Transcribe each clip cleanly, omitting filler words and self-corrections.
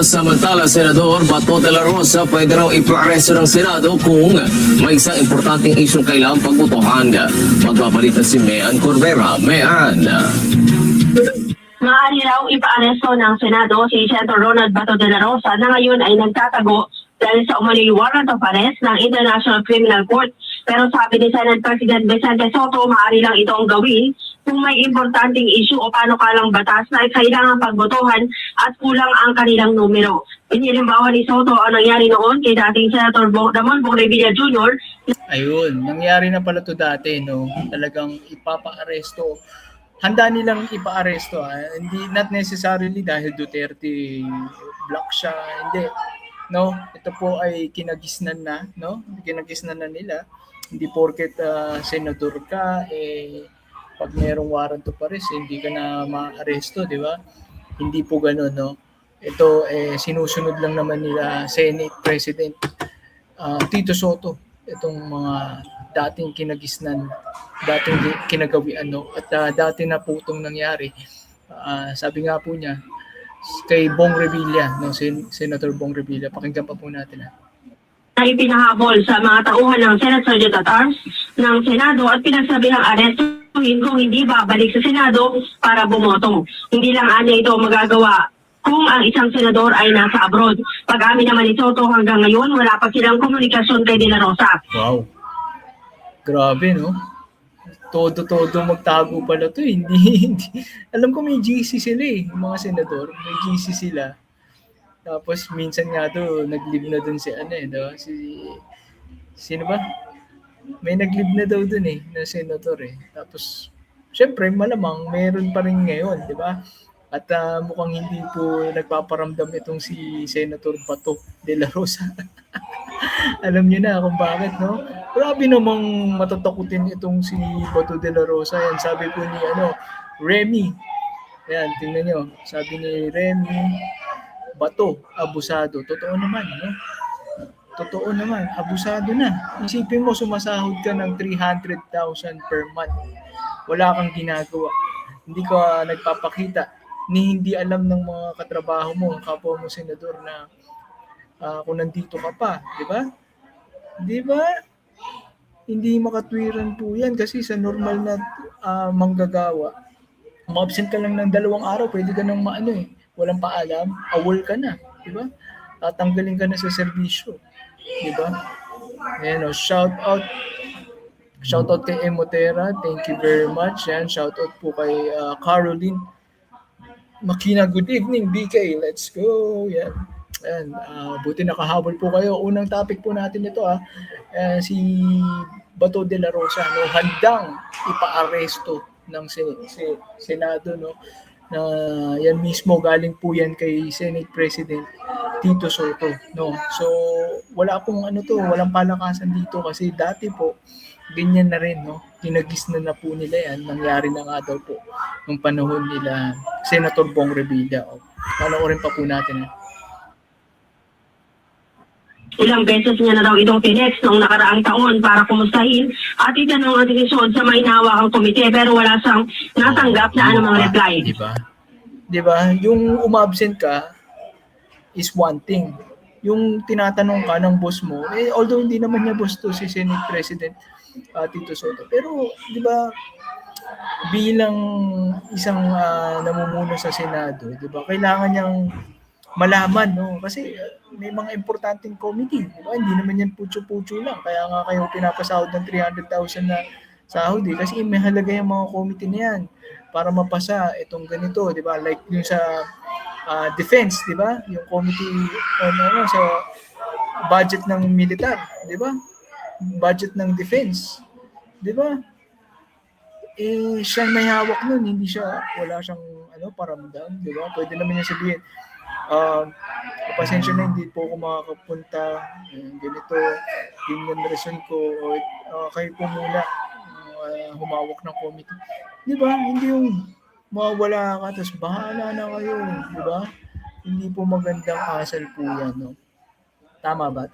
Samantala, Senador Bato de la Rosa pwede raw ipa-aresto ng Senado kung may isang importanteng isyong kailangang pagbotohan. Magpapalitan si Mean Corbera. Mean. Maaari raw ipa-aresto ng Senado si Senator Ronald Bato de la Rosa na ngayon ay nagtatago dahil sa umano'y warrant of arrest ng International Criminal Court. Pero sabi ni Senate President Vicente Soto, maaari lang itong gawin kung may importanteng issue o panukalang batas na kailangan pagbotohan at kulang ang kanilang numero. Inilimbawa ni Soto ang nangyari noon kay dating Senator Ramon Bongrevilla Jr. Ayun, nangyari na pala to dati, no? Talagang ipapa-aresto. Handa nilang ipa-aresto, hindi not necessarily dahil Duterte block siya, hindi. No, ito po ay kinagisnan na, no? Kinagisnan na nila. Hindi porket senador ka, pag merong warrant of arrest, hindi ka na ma-aresto, di ba? Hindi po gano'n, no? Ito, sinusunod lang naman nila Senate President Tito Soto, itong mga dating kinagisnan, dating kinagawian, no? At dati na po itong nangyari. Sabi nga po niya, kay Bong Revilla, no? Senator Bong Revilla. Pakinggan pa po natin. Na ipinahabol sa mga tauhan ng Senate Sergeant at Arms ng Senado at pinagsabihang arestuhin kung hindi babalik sa Senado para bumoto. Hindi lang anya ito magagawa kung ang isang senador ay nasa abroad. Pag-amin naman ni Soto, hanggang ngayon wala pa silang komunikasyon kay De La Rosa. Wow. Grabe, no? Todo magtago pala to. Hindi. Alam ko may GC sila yung mga senador. May GC sila. Tapos minsan nga to, nag-live na dun si diba? Sino ba? May nag-live na daw dun na senador Tapos, syempre, malamang meron pa rin ngayon, di ba? At mukhang hindi po nagpaparamdam itong si Senator Bato de la Rosa. Alam niyo na kung bakit, no? Grabe namang matatakutin itong si Bato de la Rosa. Yan, sabi po ni Remy. Yan, tingnan nyo. Sabi ni Remy, Bato, abusado. Totoo naman, no? Totoo naman, abusado na. Isipin mo, sumasahod ka ng 300,000 per month. Wala kang ginagawa. Hindi ka nagpapakita. Ni hindi alam ng mga katrabaho mo, kapwa mo senador na kung nandito ka pa, di ba? Di ba? Hindi makatwiran po yan kasi sa normal na manggagawa, ma-absent ka lang ng 2 araw, pwede ka nang walang paalam, awol ka na, di ba? Tatanggalin ka na sa serbisyo, di ba? Ayan, shout out kay Emotera, thank you very much. Yan, shout out po kay Caroline Makina, good evening, BK. Let's go. Yan. Ayan, buti nakahabol po kayo. Unang topic po natin ito, si Bato de la Rosa, no, handang ipa-aresto ng Senado, no, na yan mismo galing po yan kay Senate President Tito Soto, no. So wala pong walang palakasan dito kasi dati po ganyan na rin, no. Kinagisnan na po nila yan. Nangyari na nga daw po nung panahon nila Senator Bong Revilla. Panoorin pa po natin. Ilang beses niya na daw itong tinex noong nakaraang taon para kumustahin at itanong ang desisyon sa may nawakang komite pero wala siyang natanggap na anumang reply. Diba? Yung umabsent ka is one thing. Yung tinatanong ka ng boss mo, although hindi naman niya boss to si Senate President Tito Soto. Pero, di ba, bilang isang namumuno sa Senado, di ba, kailangan niyang malaman, no? Kasi may mga importanteng committee, di ba? Hindi naman yan putyo-putyo lang. Kaya nga kayo pinapasahod ng 300,000 na sahod, kasi may halaga yung mga committee na yan para mapasa itong ganito, di ba? Like yung sa defense, di ba? Yung committee sa budget ng militar, di ba? Budget ng defense, di ba? Siya may hawak nun, wala siyang paramdam, di ba? Pwede naman niya sabihin, pasensya na, hindi po ako makakapunta, ganito, ganyan reason ko, o kayo po muna humawak ng committee. Di ba? Hindi yung mawala ka, tapos bahala na kayo, di ba? Hindi po magandang asal po yan, no? Tama ba?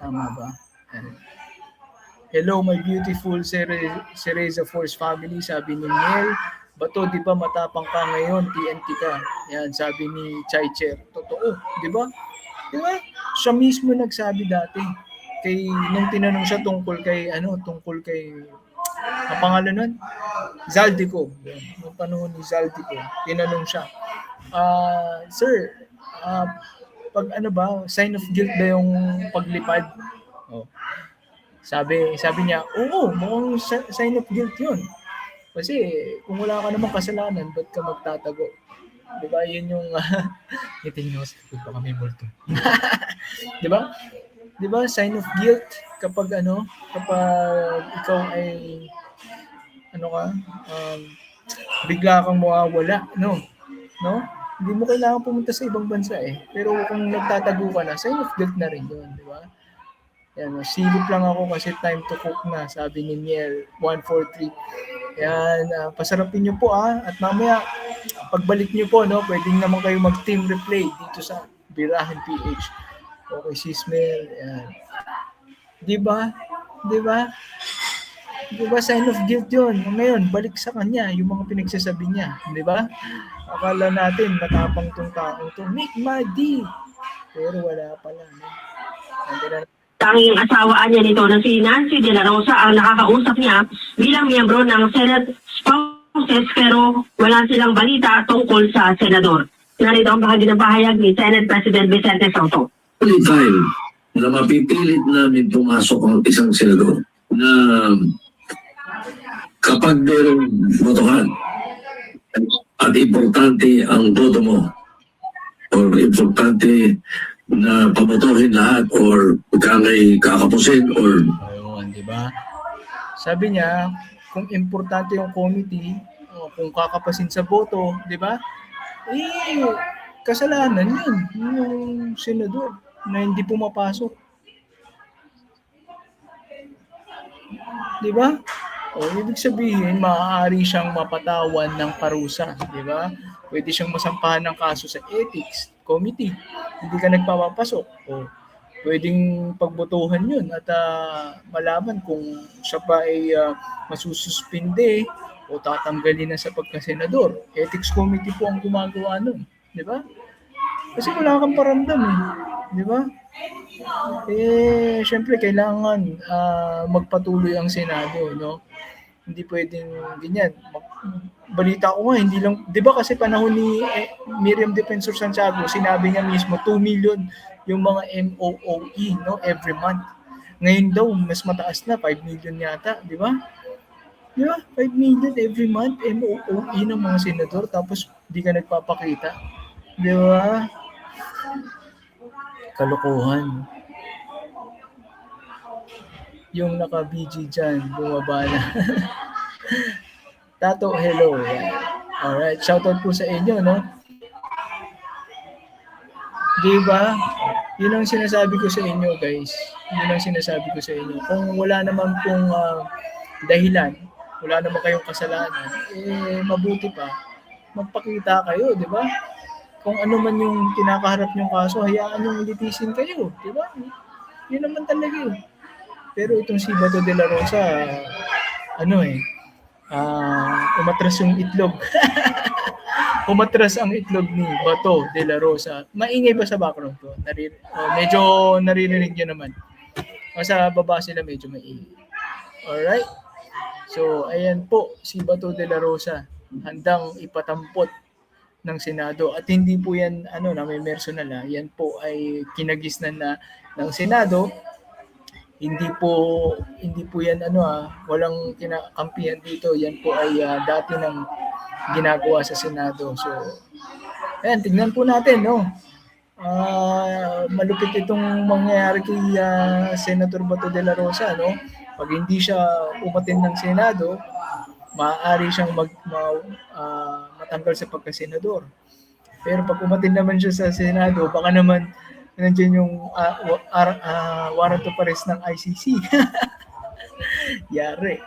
Hello, my beautiful Cereza Force family, sabi ni Miel. Bato, di ba matapang ka ngayon, TNT ka. Yan, sabi ni Chai Cher. Totoo, di ba? Di ba? Siya mismo nagsabi dati nung tinanong siya tungkol kay ang pangalan nun? Zaldico. Yan. Noong panahon ni Zaldico, tinanong siya, Sir, pag ano ba, sign of guilt ba yung paglipad? Oh. Sabi niya, oo, mukhang sign of guilt yun. Kasi kung wala ka namang kasalanan, ba't ka magtatago? Di ba? Yun yung, itingin mo, baka may multo. Di ba? Di ba? Sign of guilt kapag ikaw ay, bigla kang mawawala, no? Hindi mo kailangan pumunta sa ibang bansa eh. Pero kung nagtatago ka na, sign of guilt na rin yun, di ba? Yan, silip lang ako kasi time to cook na, sabi ni Miel 143. Yan, pasarapin niyo po at mamaya pagbalik niyo po, no, pwedeng naman kayo mag-team replay dito sa Birahan PH. Okay, sis Mel, yan. Di ba? Di ba? Di ba sign of guilt yun? Ngayon, balik sa kanya yung mga pinagsasabi niya. Di ba? Akala natin matapang tong taong to. Make my D! Pero wala pala. No? Tanging asawaan niya nito na si Nancy De La Rosa ang nakakausap niya bilang miyembro ng Senate spouses pero wala silang balita tungkol sa senador. Narito ang bahagi ng pahayag ni Senate President Vicente Soto. Only time na mapipilit namin pumasok ang isang senador na kapag mayroong botohan at importante ang boto mo or importante na pabotohin lahat or may kakapusin or ayun, di ba? Sabi niya, kung importante yung committee, o kung kakapasin sa boto, di ba? Kasalanan yun yung senador na hindi pumapasok. Di ba? O, ibig sabihin, maaari siyang mapatawan ng parusa, di ba? Pwede siyang masampahan ng kaso sa ethics committee. Hindi ka nagpapapasok. O, pwedeng pagbotohan yun at malaman kung siya pa ay masususpinde o tatanggalin na sa pagkasenador. Ethics committee po ang gumagawa nun. Di ba? Kasi wala kang paramdam eh. Di ba? Syempre kailangan magpatuloy ang Senado, no? Hindi pwedeng ganyan. Balita ko nga, hindi lang, di ba kasi panahon ni Miriam Defensor Santiago, sinabi niya mismo 2 million yung mga MOOE, no, every month. Ngayon daw, mas mataas na, 5 million yata, di ba? Di ba? 5 million every month, MOOE ng mga senador, tapos di ka nagpapakita. Di ba? Kalokohan. Yung naka-BG dyan, bumaba na. Tato, hello. Alright, shoutout po sa inyo, no? Diba? Yun ang sinasabi ko sa inyo, guys. Yun ang sinasabi ko sa inyo. Kung wala naman pong dahilan, wala naman kayong kasalanan, mabuti pa, magpakita kayo, di ba? Kung ano man yung kinakaharap nyong kaso, hayaan nyong litisin kayo, di ba? Yun naman talaga eh. Pero itong si Bato de la Rosa, umatras yung itlog. Umatras ang itlog ni Bato de la Rosa. Maingay ba sa background to? Medyo naririnig nyo naman. O sa baba sila medyo maingay. Alright? So, ayan po, si Bato de la Rosa, handang ipatampot ng Senado. At hindi po yan, na may personal yan po ay kinagisnan na ng Senado. Hindi po yan walang kinakampihan dito. Yan po ay dati ng ginagawa sa Senado. So, ayan, tignan po natin, no? Malupit itong mangyayari kay Senator Bato de la Rosa, no? Pag hindi siya umatin ng Senado, maaari siyang matanggal sa pagkasenador. Pero pag umatin naman siya sa Senado, baka naman nandiyan yung warrant of arrest ng ICC. Yari.